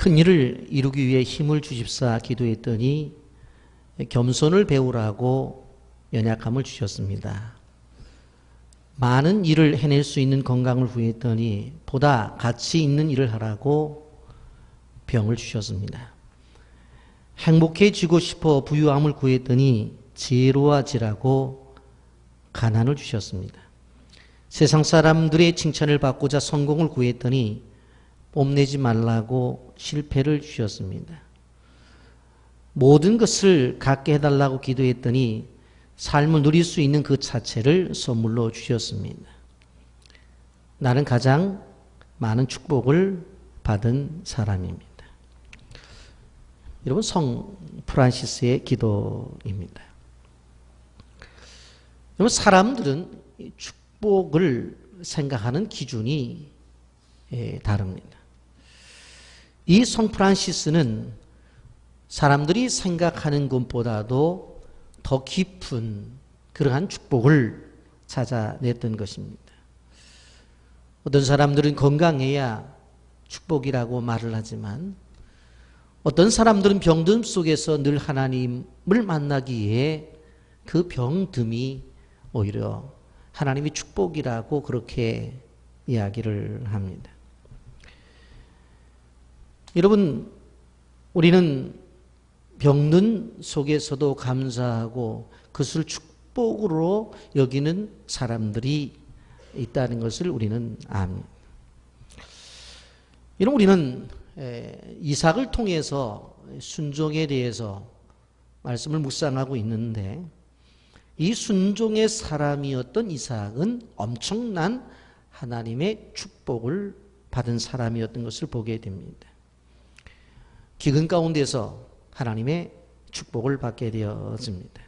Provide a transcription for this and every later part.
큰 일을 이루기 위해 힘을 주십사 기도했더니 겸손을 배우라고 연약함을 주셨습니다. 많은 일을 해낼 수 있는 건강을 구했더니 보다 가치 있는 일을 하라고 병을 주셨습니다. 행복해지고 싶어 부유함을 구했더니 지혜로워지라고 가난을 주셨습니다. 세상 사람들의 칭찬을 받고자 성공을 구했더니 뽐내지 말라고 실패를 주셨습니다. 모든 것을 갖게 해달라고 기도했더니 삶을 누릴 수 있는 그 자체를 선물로 주셨습니다. 나는 가장 많은 축복을 받은 사람입니다. 여러분, 성 프란시스의 기도입니다. 여러분, 사람들은 축복을 생각하는 기준이 다릅니다. 이 성 프란시스는 사람들이 생각하는 것보다도 더 깊은 그러한 축복을 찾아냈던 것입니다. 어떤 사람들은 건강해야 축복이라고 말을 하지만 어떤 사람들은 병듦 속에서 늘 하나님을 만나기에 그 병듦이 오히려 하나님의 축복이라고 그렇게 이야기를 합니다. 여러분, 우리는 병든 속에서도 감사하고 그것을 축복으로 여기는 사람들이 있다는 것을 우리는 압니다. 여러분, 우리는 이삭을 통해서 순종에 대해서 말씀을 묵상하고 있는데 이 순종의 사람이었던 이삭은 엄청난 하나님의 축복을 받은 사람이었던 것을 보게 됩니다. 기근 가운데서 하나님의 축복을 받게 되어집니다.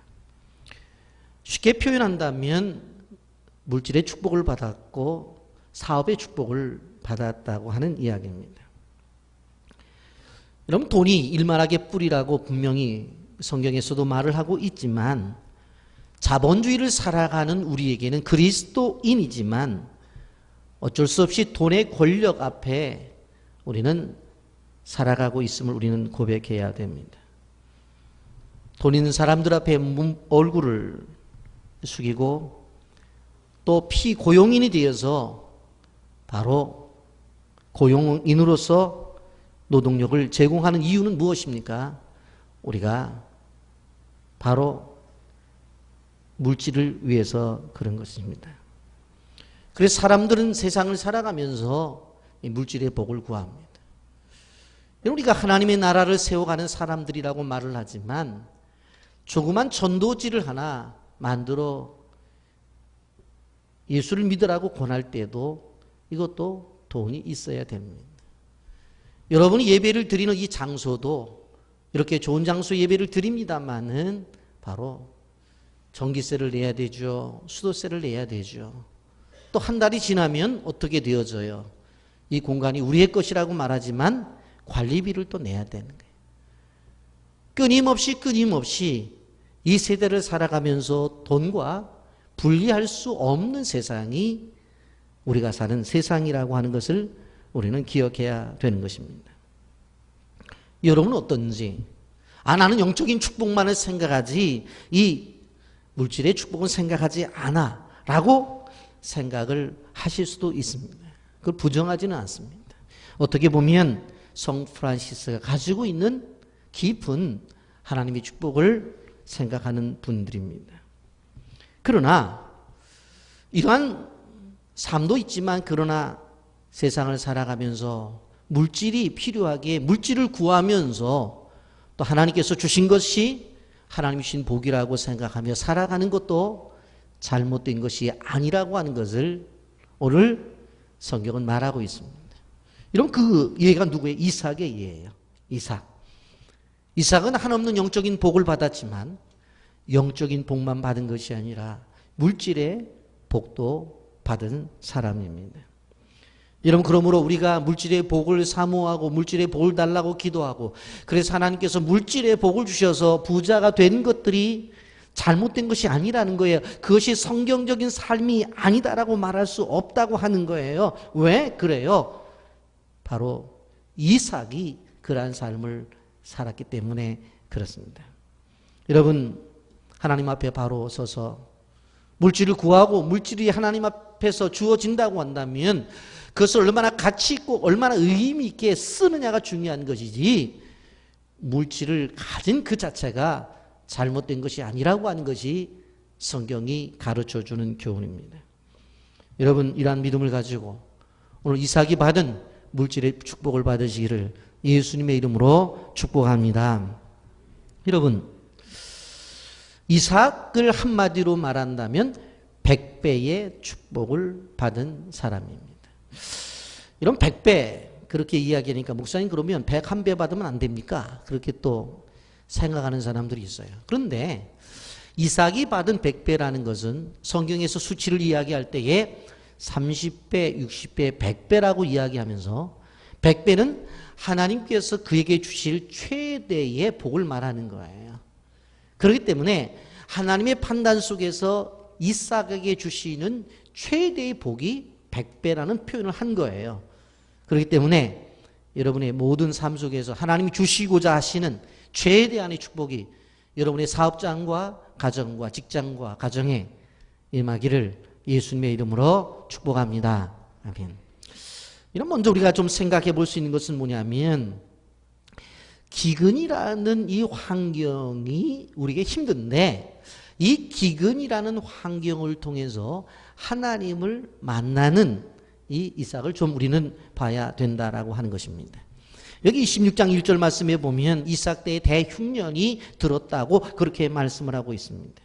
쉽게 표현한다면 물질의 축복을 받았고 사업의 축복을 받았다고 하는 이야기입니다. 여러분, 돈이 일만하게 뿌리라고 분명히 성경에서도 말을 하고 있지만 자본주의를 살아가는 우리에게는 그리스도인이지만 어쩔 수 없이 돈의 권력 앞에 우리는 살아가고 있음을 우리는 고백해야 됩니다. 돈 있는 사람들 앞에 얼굴을 숙이고 또 피고용인이 되어서 바로 고용인으로서 노동력을 제공하는 이유는 무엇입니까? 우리가 바로 물질을 위해서 그런 것입니다. 그래서 사람들은 세상을 살아가면서 이 물질의 복을 구합니다. 우리가 하나님의 나라를 세워가는 사람들이라고 말을 하지만 조그만 전도지를 하나 만들어 예수를 믿으라고 권할 때도 이것도 돈이 있어야 됩니다. 여러분이 예배를 드리는 이 장소도 이렇게 좋은 장소 예배를 드립니다마는 바로 전기세를 내야 되죠. 수도세를 내야 되죠. 또 한 달이 지나면 어떻게 되어져요? 이 공간이 우리의 것이라고 말하지만 관리비를 또 내야 되는 거예요. 끊임없이 이 세대를 살아가면서 돈과 분리할 수 없는 세상이 우리가 사는 세상이라고 하는 것을 우리는 기억해야 되는 것입니다. 여러분은 어떤지, 나는 영적인 축복만을 생각하지 이 물질의 축복은 생각하지 않아 라고 생각을 하실 수도 있습니다. 그걸 부정하지는 않습니다. 어떻게 보면 성 프란시스가 가지고 있는 깊은 하나님의 축복을 생각하는 분들입니다. 그러나 이러한 삶도 있지만 그러나 세상을 살아가면서 물질이 필요하기에 물질을 구하면서 또 하나님께서 주신 것이 하나님이 주신 복이라고 생각하며 살아가는 것도 잘못된 것이 아니라고 하는 것을 오늘 성경은 말하고 있습니다. 여러분, 그 예가 누구예요? 이삭의 예예요. 이삭은 한없는 영적인 복을 받았지만 영적인 복만 받은 것이 아니라 물질의 복도 받은 사람입니다. 여러분, 그러므로 우리가 물질의 복을 사모하고 물질의 복을 달라고 기도하고 그래서 하나님께서 물질의 복을 주셔서 부자가 된 것들이 잘못된 것이 아니라는 거예요. 그것이 성경적인 삶이 아니다라고 말할 수 없다고 하는 거예요. 왜 그래요? 바로 이삭이 그 그러한 삶을 살았기 때문에 그렇습니다. 여러분, 하나님 앞에 바로 서서 물질을 구하고 물질이 하나님 앞에서 주어진다고 한다면 그것을 얼마나 가치 있고 얼마나 의미 있게 쓰느냐가 중요한 것이지, 물질을 가진 그 자체가 잘못된 것이 아니라고 하는 것이 성경이 가르쳐주는 교훈입니다. 여러분, 이러한 믿음을 가지고 오늘 이삭이 받은 물질의 축복을 받으시기를 예수님의 이름으로 축복합니다. 여러분, 이삭을 한마디로 말한다면 100배의 축복을 받은 사람입니다. 이런 100배 그렇게 이야기하니까 목사님 그러면 101배 받으면 안 됩니까? 그렇게 또 생각하는 사람들이 있어요. 그런데 이삭이 받은 100배라는 것은 성경에서 수치를 이야기할 때에 30배, 60배, 100배라고 이야기하면서 100배는 하나님께서 그에게 주실 최대의 복을 말하는 거예요. 그렇기 때문에 하나님의 판단 속에서 이삭에게 주시는 최대의 복이 100배라는 표현을 한 거예요. 그렇기 때문에 여러분의 모든 삶 속에서 하나님이 주시고자 하시는 최대한의 축복이 여러분의 사업장과 가정과 직장과 가정에 임하기를 예수님의 이름으로 축복합니다. 아멘. 이런 먼저 우리가 좀 생각해 볼 수 있는 것은 뭐냐면, 기근이라는 이 환경이 우리에게 힘든데 이 기근이라는 환경을 통해서 하나님을 만나는 이 이삭을 좀 우리는 봐야 된다라고 하는 것입니다. 여기 16장 1절 말씀에 보면 이삭 때에 대흉년이 들었다고 그렇게 말씀을 하고 있습니다.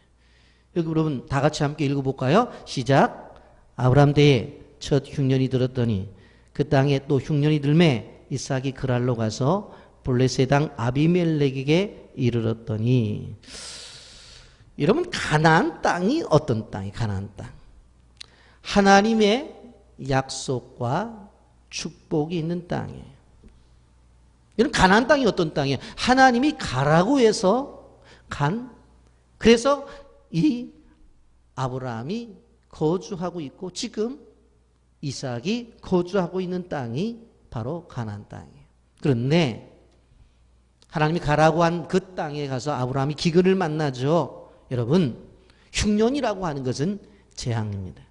여기 여러분 다 같이 함께 읽어볼까요? 시작. 아브람 때에 첫 흉년이 들었더니 그 땅에 또 흉년이 들매 이삭이 그랄로 가서 블레셋 왕 아비멜렉에게 이르렀더니, 여러분 가나안 땅이 어떤 땅이 가나안 땅? 하나님의 약속과 축복이 있는 땅이에요. 이런 가나안 땅이 어떤 땅이에요? 하나님이 가라고 해서 간, 그래서 이 아브라함이 거주하고 있고 지금 이삭이 거주하고 있는 땅이 바로 가나안 땅이에요. 그런데 하나님이 가라고 한 그 땅에 가서 아브라함이 기근을 만나죠. 여러분, 흉년이라고 하는 것은 재앙입니다.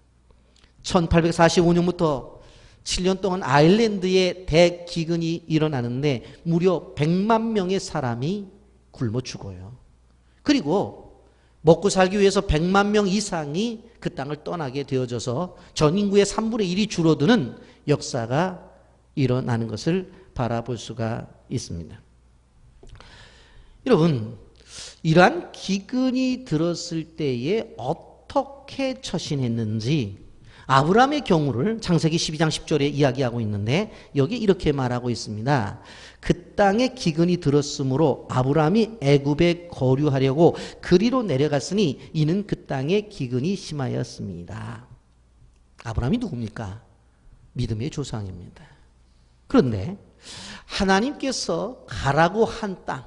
1845년부터 7년 동안 아일랜드에 대기근이 일어나는데 무려 100만 명의 사람이 굶어 죽어요. 그리고 먹고 살기 위해서 100만 명 이상이 그 땅을 떠나게 되어져서 전 인구의 3분의 1이 줄어드는 역사가 일어나는 것을 바라볼 수가 있습니다. 여러분, 이러한 기근이 들었을 때에 어떻게 처신했는지 아브라함의 경우를 창세기 12장 10절에 이야기하고 있는데 여기 이렇게 말하고 있습니다. 그 땅에 기근이 들었으므로 아브라함이 애굽에 거류하려고 그리로 내려갔으니 이는 그 땅에 기근이 심하였습니다. 아브라함이 누굽니까? 믿음의 조상입니다. 그런데 하나님께서 가라고 한 땅,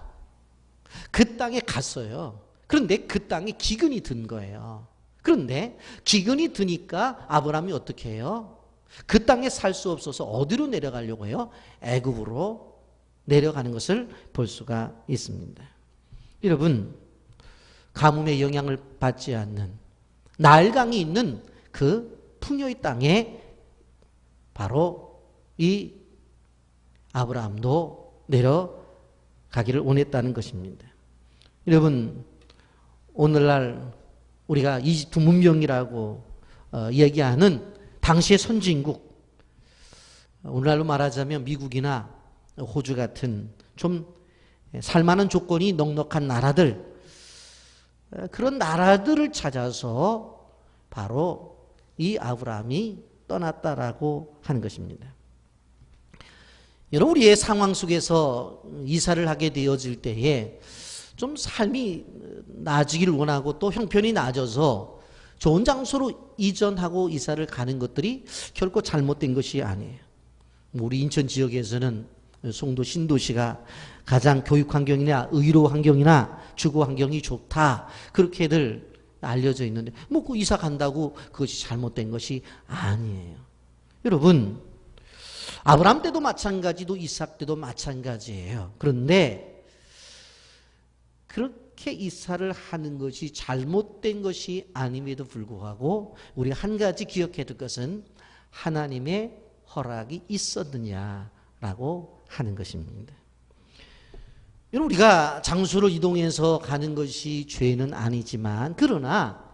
그 땅에 갔어요. 그런데 그 땅에 기근이 든 거예요. 그런데 기근이 드니까 아브라함이 어떻게 해요? 그 땅에 살 수 없어서 어디로 내려가려고 해요? 애굽으로 내려가는 것을 볼 수가 있습니다. 여러분, 가뭄의 영향을 받지 않는 나일강이 있는 그 풍요의 땅에 바로 이 아브라함도 내려가기를 원했다는 것입니다. 여러분, 오늘날 우리가 이집트 문명이라고 얘기하는 당시의 선진국, 오늘날로 말하자면 미국이나 호주 같은 좀 살만한 조건이 넉넉한 나라들, 그런 나라들을 찾아서 바로 이 아브라함이 떠났다라고 하는 것입니다. 여러분, 우리의 상황 속에서 이사를 하게 되어질 때에 좀 삶이 나아지기를 원하고 또 형편이 나아져서 좋은 장소로 이전하고 이사를 가는 것들이 결코 잘못된 것이 아니에요. 우리 인천 지역에서는 송도 신도시가 가장 교육 환경이나 의료 환경이나 주거 환경이 좋다, 그렇게들 알려져 있는데 뭐 그 이사 간다고 그것이 잘못된 것이 아니에요. 여러분, 아브라함 때도 마찬가지도 이삭 때도 마찬가지예요. 그런데 그렇게 이사를 하는 것이 잘못된 것이 아님에도 불구하고 우리가 한 가지 기억해야 될 것은 하나님의 허락이 있었느냐라고 하는 것입니다. 여러분, 우리가 장소를 이동해서 가는 것이 죄는 아니지만, 그러나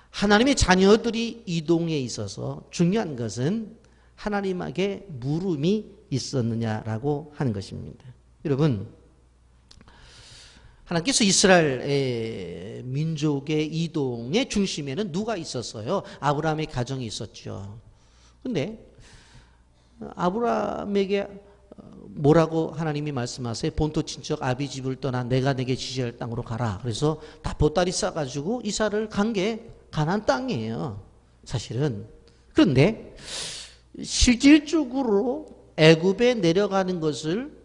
하나님의 자녀들이 이동에 있어서 중요한 것은 하나님에게 물음이 있었느냐라고 하는 것입니다. 여러분, 하나님께서 이스라엘 민족의 이동의 중심에는 누가 있었어요? 아브라함의 가정이 있었죠. 근데 아브라함에게 뭐라고 하나님이 말씀하세요? 본토 친척 아비 집을 떠나 내가 내게 지시할 땅으로 가라. 그래서 다 보따리 싸가지고 이사를 간 게 가나안 땅이에요, 사실은. 그런데 실질적으로 애굽에 내려가는 것을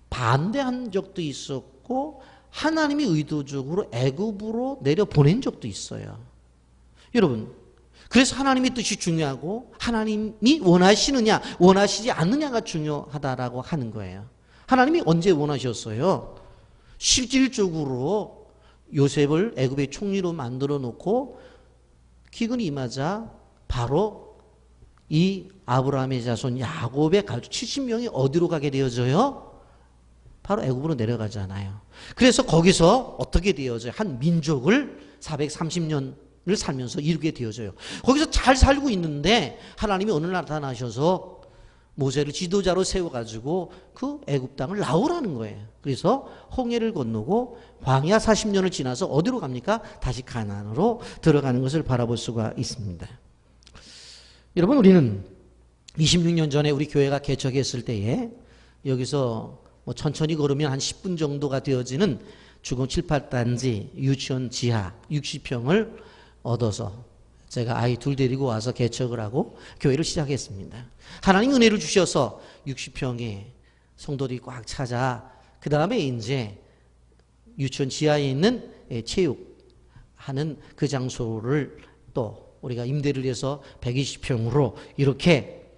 반대한 적도 있었고 하나님이 의도적으로 애굽으로 내려보낸 적도 있어요. 여러분, 그래서 하나님의 뜻이 중요하고 하나님이 원하시느냐 원하시지 않느냐가 중요하다라고 하는 거예요. 하나님이 언제 원하셨어요? 실질적으로 요셉을 애굽의 총리로 만들어 놓고 기근이 임하자 바로 이 아브라함의 자손 야곱의 가족 70명이 어디로 가게 되어져요? 바로 애굽으로 내려가잖아요. 그래서 거기서 어떻게 되어져요? 한 민족을 430년을 살면서 이루게 되어져요. 거기서 잘 살고 있는데 하나님이 어느 날 나타나셔서 모세를 지도자로 세워가지고 그 애굽 땅을 나오라는 거예요. 그래서 홍해를 건너고 광야 40년을 지나서 어디로 갑니까? 다시 가나안으로 들어가는 것을 바라볼 수가 있습니다. 여러분, 우리는 26년 전에 우리 교회가 개척했을 때에 여기서 천천히 걸으면 한 10분 정도가 되어지는 주공 7, 8단지 유치원 지하 60평을 얻어서 제가 아이 둘 데리고 와서 개척을 하고 교회를 시작했습니다. 하나님 은혜를 주셔서 60평에 성도들이 꽉 차자 그 다음에 이제 유치원 지하에 있는 체육하는 그 장소를 또 우리가 임대를 해서 120평으로 이렇게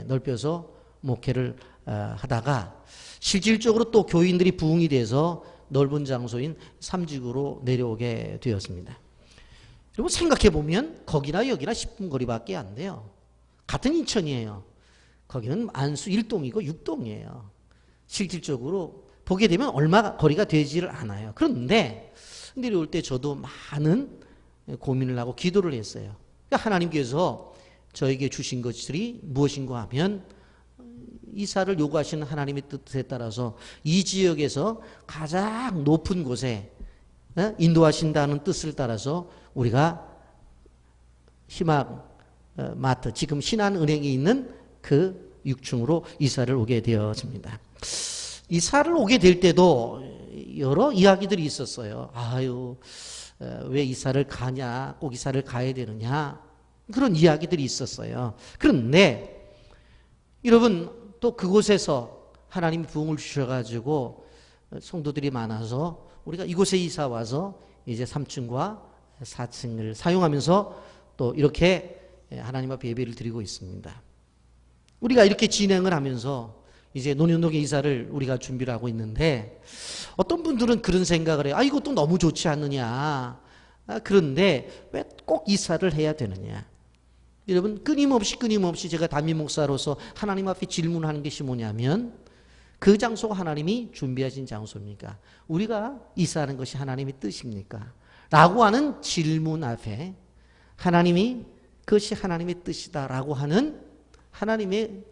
넓혀서 목회를 하다가 실질적으로 또 교인들이 부흥이 돼서 넓은 장소인 삼직으로 내려오게 되었습니다. 여러분, 생각해 보면 거기나 여기나 10분 거리밖에 안 돼요. 같은 인천이에요. 거기는 안수 1동이고 6동이에요. 실질적으로 보게 되면 얼마 거리가 되지를 않아요. 그런데 내려올 때 저도 많은 고민을 하고 기도를 했어요. 그러니까 하나님께서 저에게 주신 것들이 무엇인가 하면 이사를 요구하시는 하나님의 뜻에 따라서 이 지역에서 가장 높은 곳에 인도하신다는 뜻을 따라서 우리가 희망 마트, 지금 신한은행이 있는 그 6층으로 이사를 오게 되었습니다. 이사를 오게 될 때도 여러 이야기들이 있었어요. 아유, 왜 이사를 가냐, 꼭 이사를 가야 되느냐, 그런 이야기들이 있었어요. 그런데 여러분, 또 그곳에서 하나님이 부흥을 주셔가지고 성도들이 많아서 우리가 이곳에 이사 와서 이제 3층과 4층을 사용하면서 또 이렇게 하나님 앞에 예배를 드리고 있습니다. 우리가 이렇게 진행을 하면서 이제 논현동의 이사를 우리가 준비를 하고 있는데 어떤 분들은 그런 생각을 해요. 아, 이것도 너무 좋지 않느냐. 그런데 왜 꼭 이사를 해야 되느냐. 여러분, 끊임없이 제가 담임 목사로서 하나님 앞에 질문하는 것이 뭐냐면 그 장소가 하나님이 준비하신 장소입니까? 우리가 이사하는 것이 하나님의 뜻입니까? 라고 하는 질문 앞에 하나님이 그것이 하나님의 뜻이다라고 하는 하나님의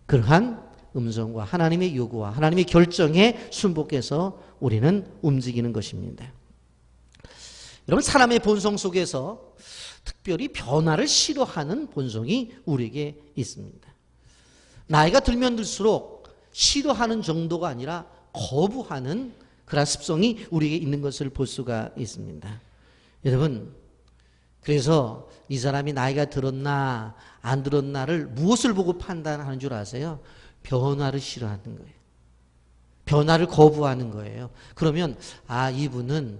그러한 음성과 하나님의 요구와 하나님의 결정에 순복해서 우리는 움직이는 것입니다. 여러분, 사람의 본성 속에서 특별히 변화를 싫어하는 본성이 우리에게 있습니다. 나이가 들면 들수록 싫어하는 정도가 아니라 거부하는 그런 습성이 우리에게 있는 것을 볼 수가 있습니다. 여러분, 그래서 이 사람이 나이가 들었나 안 들었나를 무엇을 보고 판단하는 줄 아세요? 변화를 싫어하는 거예요. 변화를 거부하는 거예요. 그러면 아, 이분은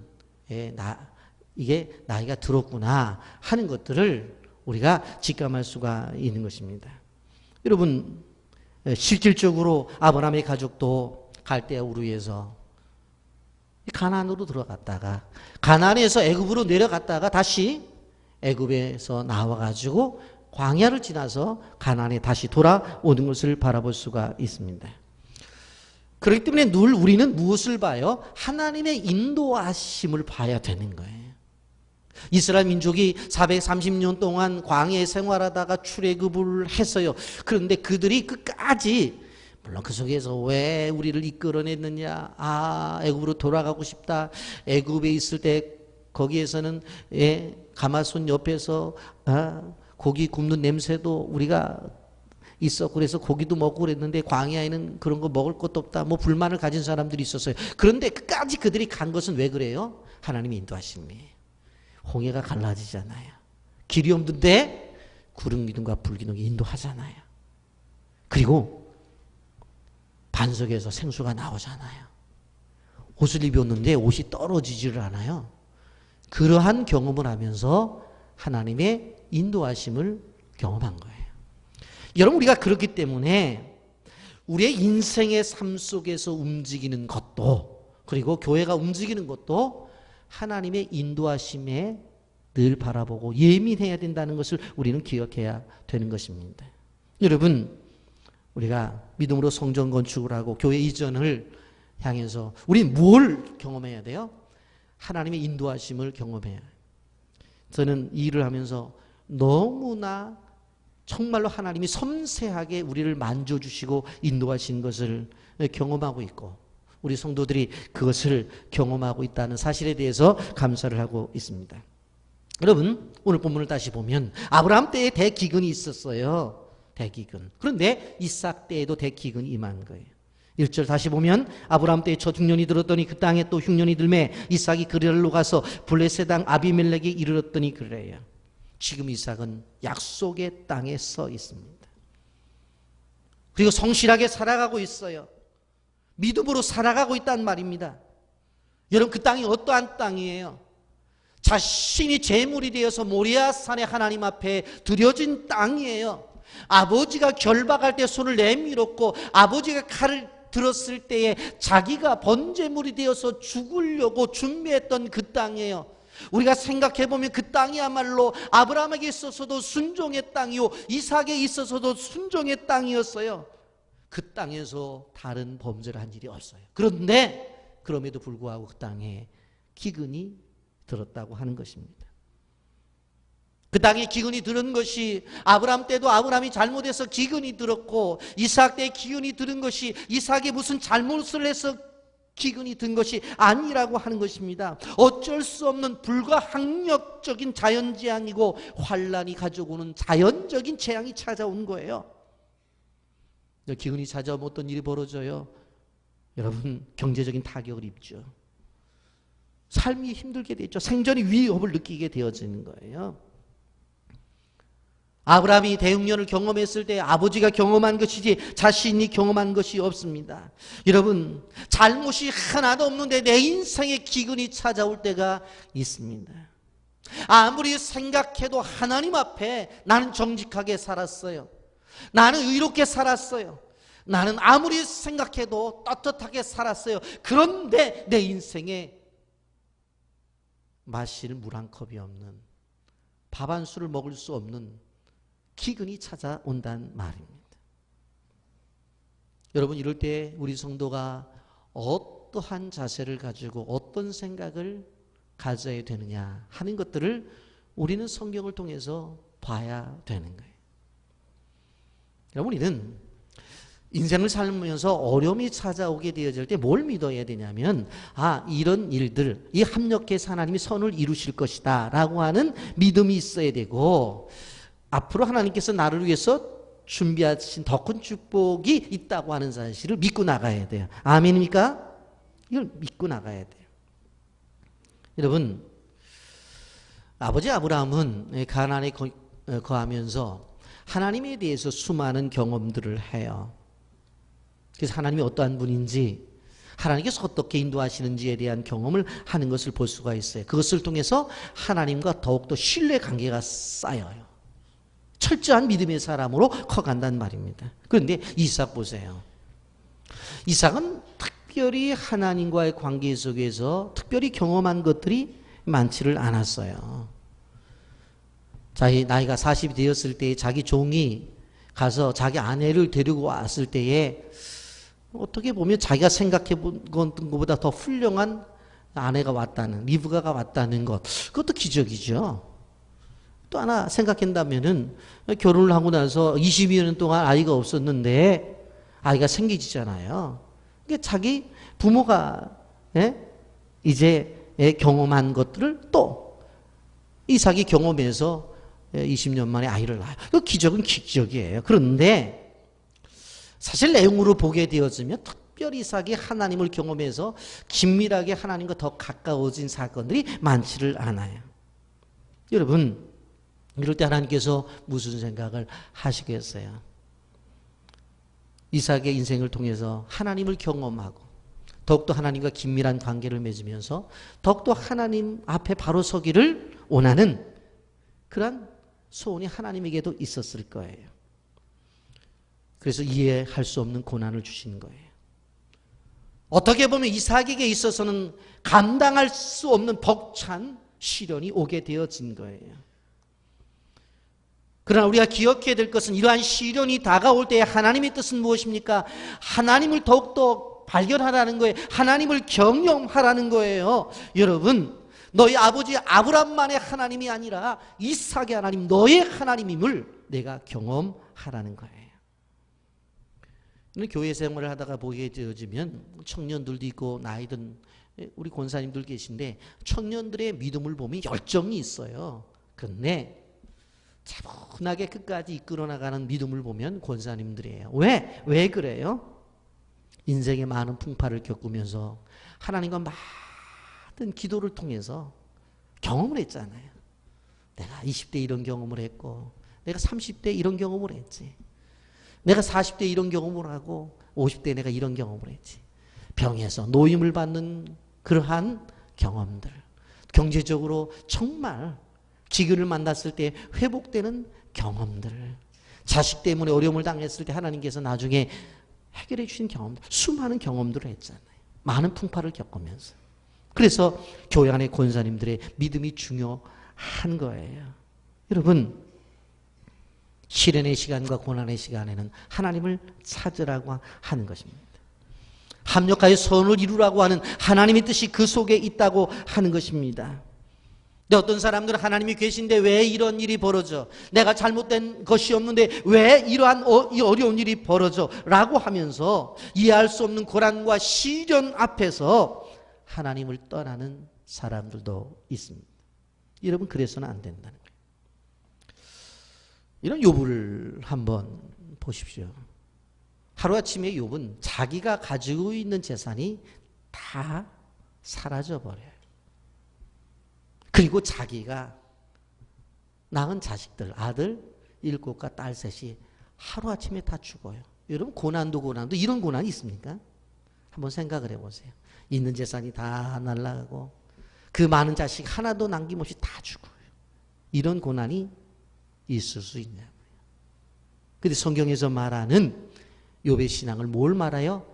이게 나이가 들었구나 하는 것들을 우리가 직감할 수가 있는 것입니다. 여러분, 실질적으로 아브라함의 가족도 갈대아 우르에서 가나안으로 들어갔다가 가나안에서 애굽으로 내려갔다가 다시 애굽에서 나와가지고 광야를 지나서 가나안에 다시 돌아오는 것을 바라볼 수가 있습니다. 그렇기 때문에 늘 우리는 무엇을 봐요? 하나님의 인도하심을 봐야 되는 거예요. 이스라엘 민족이 430년 동안 광야에 생활하다가 출애굽을 했어요. 그런데 그들이 끝까지 물론 그 속에서 왜 우리를 이끌어냈느냐, 애굽으로 돌아가고 싶다. 애굽에 있을 때 거기에서는 가마솥 옆에서 고기 굽는 냄새도 우리가 있었고 그래서 고기도 먹고 그랬는데 광야에는 그런 거 먹을 것도 없다. 뭐 불만을 가진 사람들이 있었어요. 그런데 끝까지 그들이 간 것은 왜 그래요? 하나님의 인도하심이에요. 홍해가 갈라지잖아요. 길이 없는데 구름 기둥과 불 기둥이 인도하잖아요. 그리고 반석에서 생수가 나오잖아요. 옷을 입었는데 옷이 떨어지지를 않아요. 그러한 경험을 하면서 하나님의 인도하심을 경험한 거예요. 여러분, 우리가 그렇기 때문에 우리의 인생의 삶 속에서 움직이는 것도, 그리고 교회가 움직이는 것도 하나님의 인도하심에 늘 바라보고 예민해야 된다는 것을 우리는 기억해야 되는 것입니다. 여러분, 우리가 믿음으로 성전 건축을 하고 교회 이전을 향해서 우리는 뭘 경험해야 돼요? 하나님의 인도하심을 경험해야 해요. 저는 이 일을 하면서 너무나 정말로 하나님이 섬세하게 우리를 만져주시고 인도하신 것을 경험하고 있고 우리 성도들이 그것을 경험하고 있다는 사실에 대해서 감사를 하고 있습니다. 여러분, 오늘 본문을 다시 보면 아브라함 때에 대기근이 있었어요. 대기근. 그런데 이삭 때에도 대기근이 임한 거예요. 1절 다시 보면 아브라함 때에 첫 흉년이 들었더니 그 땅에 또 흉년이 들매 이삭이 그레르로 가서 블레셋 땅 아비멜렉에 이르렀더니 그래요. 지금 이삭은 약속의 땅에 서 있습니다. 그리고 성실하게 살아가고 있어요. 믿음으로 살아가고 있단 말입니다. 여러분, 그 땅이 어떠한 땅이에요? 자신이 제물이 되어서 모리아산의 하나님 앞에 드려진 땅이에요. 아버지가 결박할 때 손을 내밀었고 아버지가 칼을 들었을 때에 자기가 번제물이 되어서 죽으려고 준비했던 그 땅이에요. 우리가 생각해보면 그 땅이야말로 아브라함에게 있어서도 순종의 땅이요 이삭에 있어서도 순종의 땅이었어요. 그 땅에서 다른 범죄를 한 일이 없어요. 그런데 그럼에도 불구하고 그 땅에 기근이 들었다고 하는 것입니다. 그 땅에 기근이 들은 것이 아브라함 때도 아브라함이 잘못해서 기근이 들었고 이삭 때 기근이 들은 것이 이삭이 무슨 잘못을 해서 기근이 든 것이 아니라고 하는 것입니다. 어쩔 수 없는 불가항력적인 자연재앙이고 환란이 가져오는 자연적인 재앙이 찾아온 거예요. 기근이 찾아오면 어떤 일이 벌어져요? 여러분, 경제적인 타격을 입죠. 삶이 힘들게 되죠. 생존의 위협을 느끼게 되어지는 거예요. 아브라함이 대흉년을 경험했을 때 아버지가 경험한 것이지 자신이 경험한 것이 없습니다. 여러분, 잘못이 하나도 없는데 내 인생에 기근이 찾아올 때가 있습니다. 아무리 생각해도 하나님 앞에 나는 정직하게 살았어요. 나는 의롭게 살았어요. 나는 아무리 생각해도 떳떳하게 살았어요. 그런데 내 인생에 마실 물 한 컵이 없는, 밥 한 술을 먹을 수 없는 기근이 찾아온단 말입니다. 여러분, 이럴 때 우리 성도가 어떠한 자세를 가지고 어떤 생각을 가져야 되느냐 하는 것들을 우리는 성경을 통해서 봐야 되는 거예요. 여러분, 우리는 인생을 살면서 어려움이 찾아오게 되어질 때 뭘 믿어야 되냐면 이런 일들, 이 합력해서 하나님이 선을 이루실 것이다 라고 하는 믿음이 있어야 되고 앞으로 하나님께서 나를 위해서 준비하신 더 큰 축복이 있다고 하는 사실을 믿고 나가야 돼요. 아멘입니까? 이걸 믿고 나가야 돼요. 여러분, 아버지 아브라함은 가나안에 거하면서 하나님에 대해서 수많은 경험들을 해요. 그래서 하나님이 어떠한 분인지, 하나님께서 어떻게 인도하시는지에 대한 경험을 하는 것을 볼 수가 있어요. 그것을 통해서 하나님과 더욱더 신뢰관계가 쌓여요. 철저한 믿음의 사람으로 커간단 말입니다. 그런데 이삭 보세요. 이삭은 특별히 하나님과의 관계 속에서 특별히 경험한 것들이 많지를 않았어요. 자기 나이가 40이 되었을 때 자기 종이 가서 자기 아내를 데리고 왔을 때에 어떻게 보면 자기가 생각해 본 것보다 더 훌륭한 아내가 왔다는, 리브가가 왔다는 것, 그것도 기적이죠. 또 하나 생각한다면은 결혼을 하고 나서 22년 동안 아이가 없었는데 아이가 생기잖아요. 그러니까 자기 부모가 이제 경험한 것들을 또 이삭이 경험해서 20년 만에 아이를 낳아요. 그 기적은 기적이에요. 그런데 사실 내용으로 보게 되어지면 특별히 이삭이 하나님을 경험해서 긴밀하게 하나님과 더 가까워진 사건들이 많지를 않아요. 여러분, 이럴 때 하나님께서 무슨 생각을 하시겠어요? 이삭의 인생을 통해서 하나님을 경험하고 더욱더 하나님과 긴밀한 관계를 맺으면서 더욱더 하나님 앞에 바로 서기를 원하는 그러한 소원이 하나님에게도 있었을 거예요. 그래서 이해할 수 없는 고난을 주신 거예요. 어떻게 보면 이삭에게 있어서는 감당할 수 없는 벅찬 시련이 오게 되어진 거예요. 그러나 우리가 기억해야 될 것은 이러한 시련이 다가올 때의 하나님의 뜻은 무엇입니까? 하나님을 더욱더 발견하라는 거예요. 하나님을 경험하라는 거예요. 여러분, 너희 아버지 아브람만의 하나님이 아니라 이삭의 하나님, 너의 하나님임을 내가 경험하라는 거예요. 교회 생활을 하다가 보게 되어지면 청년들도 있고 나이든 우리 권사님들 계신데 청년들의 믿음을 보면 열정이 있어요. 그런데 차분하게 끝까지 이끌어 나가는 믿음을 보면 권사님들이에요. 왜 그래요? 인생의 많은 풍파를 겪으면서 하나님과 많은 기도를 통해서 경험을 했잖아요. 내가 20대 이런 경험을 했고 내가 30대 이런 경험을 했지. 내가 40대 이런 경험을 하고 50대 내가 이런 경험을 했지. 병에서 노임을 받는 그러한 경험들, 경제적으로 정말 기근을 만났을 때 회복되는 경험들, 자식 때문에 어려움을 당했을 때 하나님께서 나중에 해결해 주신 경험들, 수많은 경험들을 했잖아요. 많은 풍파를 겪으면서. 그래서 교회 안의 권사님들의 믿음이 중요한 거예요. 여러분, 시련의 시간과 고난의 시간에는 하나님을 찾으라고 하는 것입니다. 합력하여 선을 이루라고 하는 하나님의 뜻이 그 속에 있다고 하는 것입니다. 근데 어떤 사람들은 하나님이 계신데 왜 이런 일이 벌어져? 내가 잘못된 것이 없는데 왜 이러한 이 어려운 일이 벌어져? 라고 하면서 이해할 수 없는 고난과 시련 앞에서 하나님을 떠나는 사람들도 있습니다. 여러분, 그래서는 안 된다는 거예요. 이런 욥을 한번 보십시오. 하루아침에 욥은 자기가 가지고 있는 재산이 다 사라져버려요. 그리고 자기가 낳은 자식들, 아들 7과 딸 셋이 하루아침에 다 죽어요. 여러분, 고난도 이런 고난이 있습니까? 한번 생각을 해보세요. 있는 재산이 다 날아가고 그 많은 자식 하나도 남김없이 다 죽어요. 이런 고난이 있을 수 있냐고요. 그런데 성경에서 말하는 욥의 신앙을 뭘 말해요?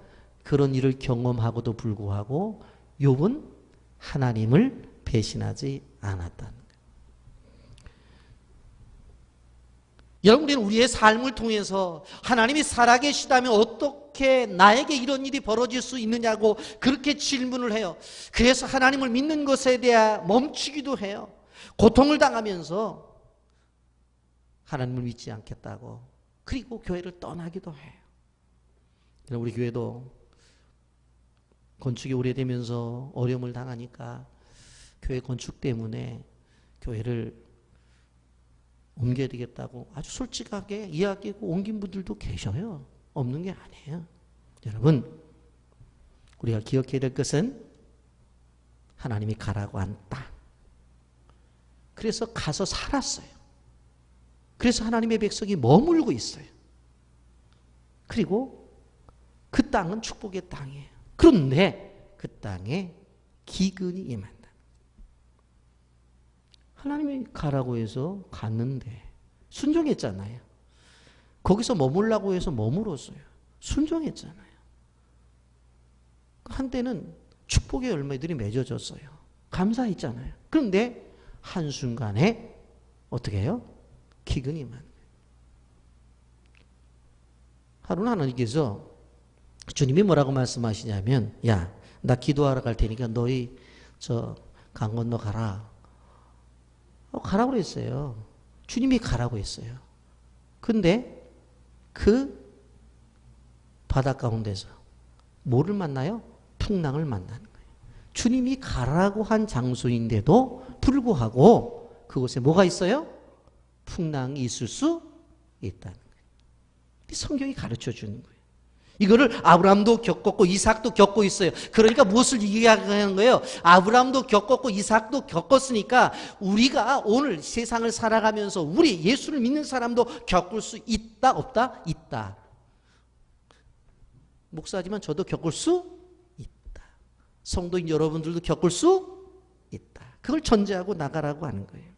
그런 일을 경험하고도 불구하고 욥은 하나님을 배신하지 않았다는 거예요. 여러분, 우리는 우리의 삶을 통해서 하나님이 살아계시다면 어떻게 나에게 이런 일이 벌어질 수 있느냐고 그렇게 질문을 해요. 그래서 하나님을 믿는 것에 대해 멈추기도 해요. 고통을 당하면서 하나님을 믿지 않겠다고, 그리고 교회를 떠나기도 해요. 우리 교회도 건축이 오래되면서 어려움을 당하니까 교회 건축 때문에 교회를 옮겨야 되겠다고 아주 솔직하게 이야기하고 옮긴 분들도 계셔요. 없는 게 아니에요. 여러분, 우리가 기억해야 될 것은 하나님이 가라고 한 땅. 그래서 가서 살았어요. 그래서 하나님의 백성이 머물고 있어요. 그리고 그 땅은 축복의 땅이에요. 그런데 그 땅에 기근이 임한다. 하나님이 가라고 해서 갔는데 순종했잖아요. 거기서 머물라고 해서 머물었어요. 순종했잖아요. 한때는 축복의 열매들이 맺어졌어요. 감사했잖아요. 그런데 한순간에 어떻게 해요? 기근이 만. 하루는 하나님께서 주님이 뭐라고 말씀하시냐면, 야, 나 기도하러 갈 테니까 너희 저 강 건너 가라. 가라고 그랬어요. 주님이 가라고 했어요. 근데 그 바다 가운데서 뭐를 만나요? 풍랑을 만나는 거예요. 주님이 가라고 한 장소인데도 불구하고 그곳에 뭐가 있어요? 풍랑이 있을 수 있다는 거예요. 성경이 가르쳐 주는 거예요. 이거를 아브라함도 겪었고 이삭도 겪고 있어요. 그러니까 무엇을 얘기하는 거예요? 아브라함도 겪었고 이삭도 겪었으니까 우리가 오늘 세상을 살아가면서 우리 예수를 믿는 사람도 겪을 수 있다 없다? 있다. 목사지만 저도 겪을 수 있다. 성도인 여러분들도 겪을 수 있다. 그걸 전제하고 나가라고 하는 거예요.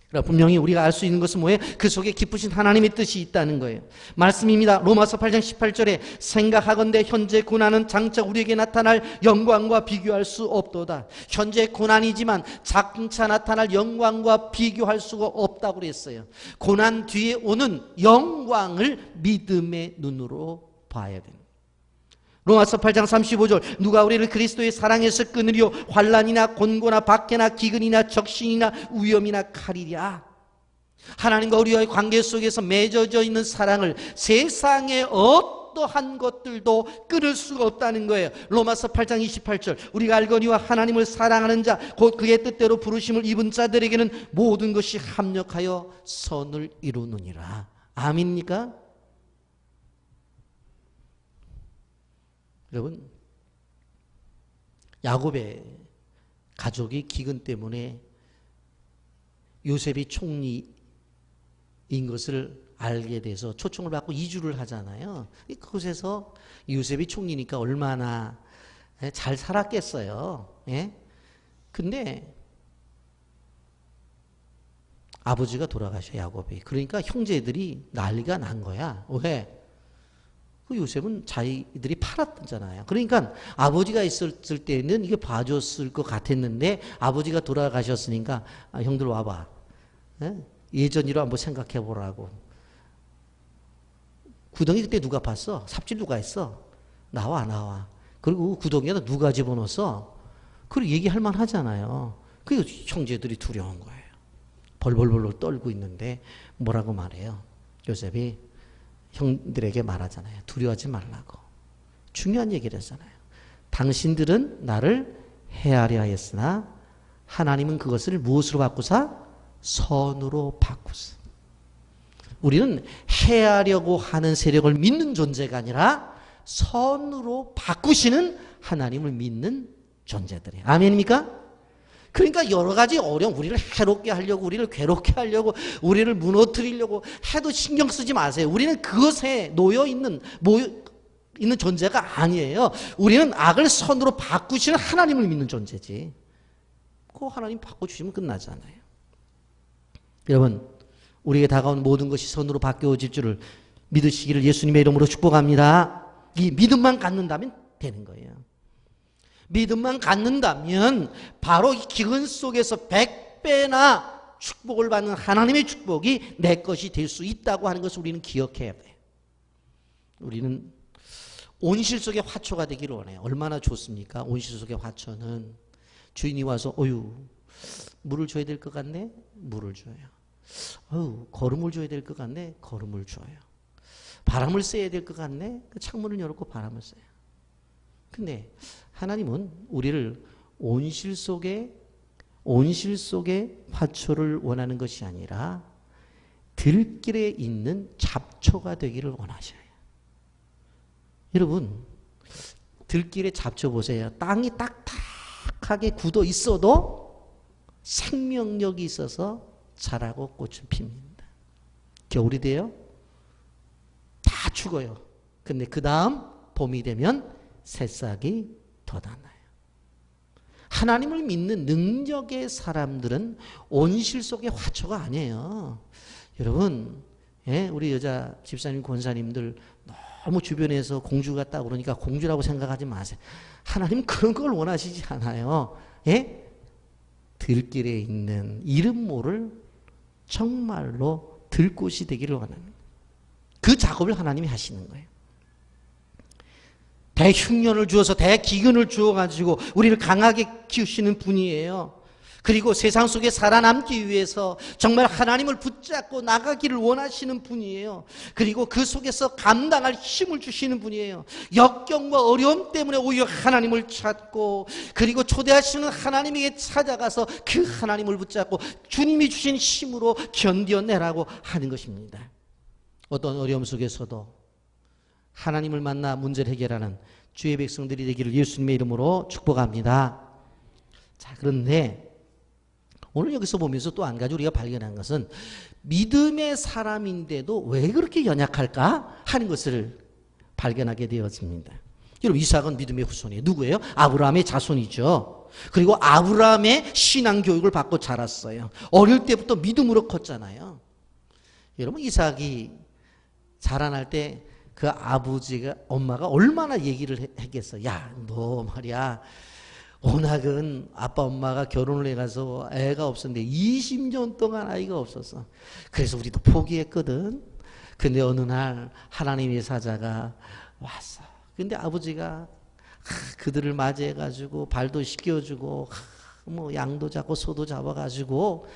그러나 분명히 우리가 알 수 있는 것은 뭐예요? 그 속에 깊으신 하나님의 뜻이 있다는 거예요. 말씀입니다. 로마서 8장 18절에 생각하건대 현재 고난은 장차 우리에게 나타날 영광과 비교할 수 없도다. 현재 고난이지만 장차 나타날 영광과 비교할 수가 없다고 그랬어요. 고난 뒤에 오는 영광을 믿음의 눈으로 봐야 됩니다. 로마서 8장 35절 누가 우리를 그리스도의 사랑에서 끊으리요 환난이나 곤고나 박해나 기근이나 적신이나 위험이나 칼이랴. 하나님과 우리와의 관계 속에서 맺어져 있는 사랑을 세상의 어떠한 것들도 끊을 수가 없다는 거예요. 로마서 8장 28절 우리가 알거니와 하나님을 사랑하는 자 곧 그의 뜻대로 부르심을 입은 자들에게는 모든 것이 합력하여 선을 이루느니라. 아멘입니까? 여러분, 야곱의 가족이 기근 때문에 요셉이 총리인 것을 알게 돼서 초청을 받고 이주를 하잖아요. 그곳에서 요셉이 총리니까 얼마나 잘 살았겠어요. 예? 근데 아버지가 돌아가셔, 야곱이. 그러니까 형제들이 난리가 난 거야. 왜? 그 요셉은 자기들이 팔았잖아요. 그러니까 아버지가 있었을 때는 이게 봐줬을 것 같았는데 아버지가 돌아가셨으니까 형들 와봐. 예전 일로 한번 생각해 보라고. 구덩이 그때 누가 팠어? 삽질 누가 했어? 나와. 그리고 구덩이에다 누가 집어넣었어? 그리고 얘기할 만하잖아요. 그리고 형제들이 두려운 거예요. 벌벌벌 떨고 있는데 뭐라고 말해요? 요셉이 형들에게 말하잖아요. 두려워하지 말라고. 중요한 얘기를 하잖아요. 당신들은 나를 해하려 했으나 하나님은 그것을 무엇으로 바꾸사? 선으로 바꾸사. 우리는 해하려고 하는 세력을 믿는 존재가 아니라 선으로 바꾸시는 하나님을 믿는 존재들이에요. 아멘입니까? 그러니까 여러 가지 어려움, 우리를 해롭게 하려고, 우리를 괴롭게 하려고, 우리를 무너뜨리려고 해도 신경 쓰지 마세요. 우리는 그것에 놓여 있는 존재가 아니에요. 우리는 악을 선으로 바꾸시는 하나님을 믿는 존재지. 그 하나님 바꿔주시면 끝나잖아요. 여러분, 우리에게 다가온 모든 것이 선으로 바뀌어질 줄을 믿으시기를 예수님의 이름으로 축복합니다. 이 믿음만 갖는다면 되는 거예요. 믿음만 갖는다면 바로 이 기근 속에서 100배나 축복을 받는 하나님의 축복이 내 것이 될 수 있다고 하는 것을 우리는 기억해야 돼요. 우리는 온실 속의 화초가 되기를 원해요. 얼마나 좋습니까? 온실 속의 화초는 주인이 와서 어유 물을 줘야 될 것 같네? 물을 줘요. 어유 거름을 줘야 될 것 같네? 거름을 줘요. 바람을 쐬야 될 것 같네? 창문을 열고 바람을 쐬요. 근데 하나님은 우리를 온실 속에 화초를 원하는 것이 아니라 들길에 있는 잡초가 되기를 원하셔요. 여러분, 들길에 잡초 보세요. 땅이 딱딱하게 굳어 있어도 생명력이 있어서 자라고 꽃을 핍니다. 겨울이 돼요? 다 죽어요. 근데 그 다음 봄이 되면 새싹이 돋아나요. 하나님을 믿는 능력의 사람들은 온실 속의 화초가 아니에요. 여러분, 예? 우리 여자 집사님, 권사님들 너무 주변에서 공주 같다 그러니까 공주라고 생각하지 마세요. 하나님 그런 걸 원하시지 않아요. 예? 들길에 있는 이름 모를 정말로 들꽃이 되기를 원합니다. 그 작업을 하나님이 하시는 거예요. 대흉년을 주어서 대기근을 주어가지고 우리를 강하게 키우시는 분이에요. 그리고 세상 속에 살아남기 위해서 정말 하나님을 붙잡고 나가기를 원하시는 분이에요. 그리고 그 속에서 감당할 힘을 주시는 분이에요. 역경과 어려움 때문에 오히려 하나님을 찾고 그리고 초대하시는 하나님에게 찾아가서 그 하나님을 붙잡고 주님이 주신 힘으로 견뎌내라고 하는 것입니다. 어떤 어려움 속에서도 하나님을 만나 문제를 해결하는 주의 백성들이 되기를 예수님의 이름으로 축복합니다. 자, 그런데 오늘 여기서 보면서 또 한 가지 우리가 발견한 것은 믿음의 사람인데도 왜 그렇게 연약할까 하는 것을 발견하게 되었습니다. 여러분, 이삭은 믿음의 후손이에요. 누구예요? 아브라함의 자손이죠. 그리고 아브라함의 신앙 교육을 받고 자랐어요. 어릴 때부터 믿음으로 컸잖아요. 여러분, 이삭이 자라날 때 그 아버지가, 엄마가 얼마나 얘기를 했겠어. 야, 너 말이야, 워낙은 아빠 엄마가 결혼을 해가서 애가 없었는데 20년 동안 아이가 없었어. 그래서 우리도 포기했거든. 근데 어느 날 하나님의 사자가 왔어. 근데 아버지가 그들을 맞이해가지고 발도 씻겨주고 뭐 양도 잡고 소도 잡아가지고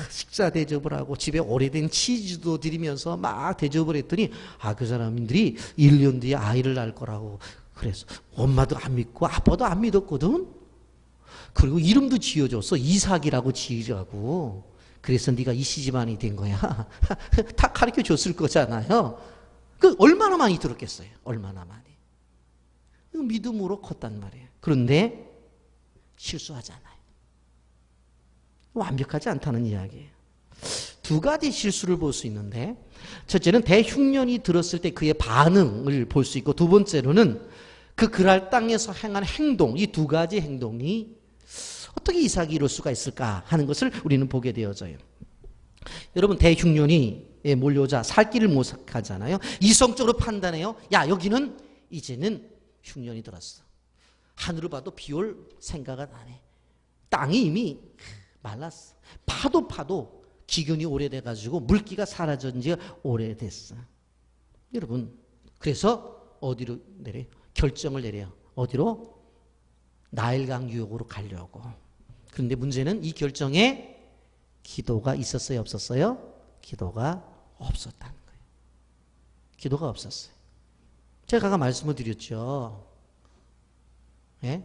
식사 대접을 하고 집에 오래된 치즈도 드리면서 막 대접을 했더니 그 사람들이 1년 뒤에 아이를 낳을 거라고 그래서 엄마도 안 믿고 아빠도 안 믿었거든. 그리고 이름도 지어줬어. 이삭이라고 지으라고. 그래서 네가 이씨 집안이 된 거야. 다 가르쳐 줬을 거잖아요. 그 얼마나 많이 들었겠어요. 얼마나 많이. 믿음으로 컸단 말이에요. 그런데 실수하잖아요. 완벽하지 않다는 이야기예요. 두 가지 실수를 볼 수 있는데, 첫째는 대흉년이 들었을 때 그의 반응을 볼 수 있고, 두 번째로는 그 그랄 땅에서 행한 행동, 이 두 가지 행동이 어떻게 이삭이 이룰 수가 있을까 하는 것을 우리는 보게 되어져요. 여러분, 대흉년이 몰려오자 살 길을 못 가잖아요. 이성적으로 판단해요. 야, 여기는 이제는 흉년이 들었어. 하늘을 봐도 비 올 생각은 안 해. 땅이 이미 말랐어. 파도 기근이 오래돼가지고 물기가 사라진 지가 오래됐어. 여러분, 그래서 어디로 내려요? 결정을 내려요. 어디로? 나일강 유역으로 가려고. 그런데 문제는 이 결정에 기도가 있었어요? 없었어요? 기도가 없었다는 거예요. 기도가 없었어요. 제가 아까 말씀을 드렸죠. 예?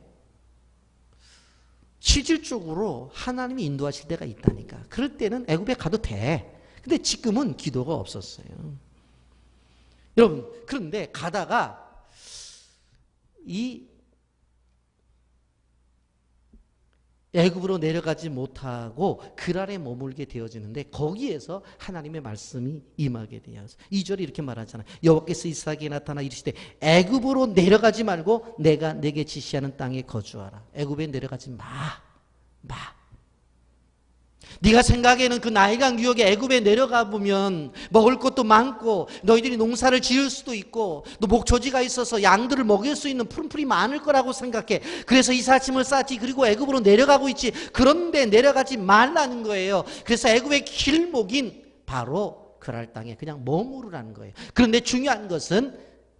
실질적으로 하나님이 인도하실 때가 있다니까. 그럴 때는 애굽에 가도 돼. 근데 지금은 기도가 없었어요. 여러분, 그런데 가다가 이 애굽으로 내려가지 못하고 그랄에 머물게 되어지는데 거기에서 하나님의 말씀이 임하게 되어서 2절에 이렇게 말하잖아요. 여호와께서 이삭에게 나타나 이르시되 애굽으로 내려가지 말고 내가 내게 지시하는 땅에 거주하라. 애굽에 내려가지 마. 네가 생각에는 그 나일강 유역에 애굽에 내려가 보면 먹을 것도 많고 너희들이 농사를 지을 수도 있고 또 목초지가 있어서 양들을 먹일 수 있는 푸른풀이 많을 거라고 생각해. 그래서 이삿짐을 쌌지. 그리고 애굽으로 내려가고 있지. 그런데 내려가지 말라는 거예요. 그래서 애굽의 길목인 바로 그랄 땅에 그냥 머무르라는 거예요. 그런데 중요한 것은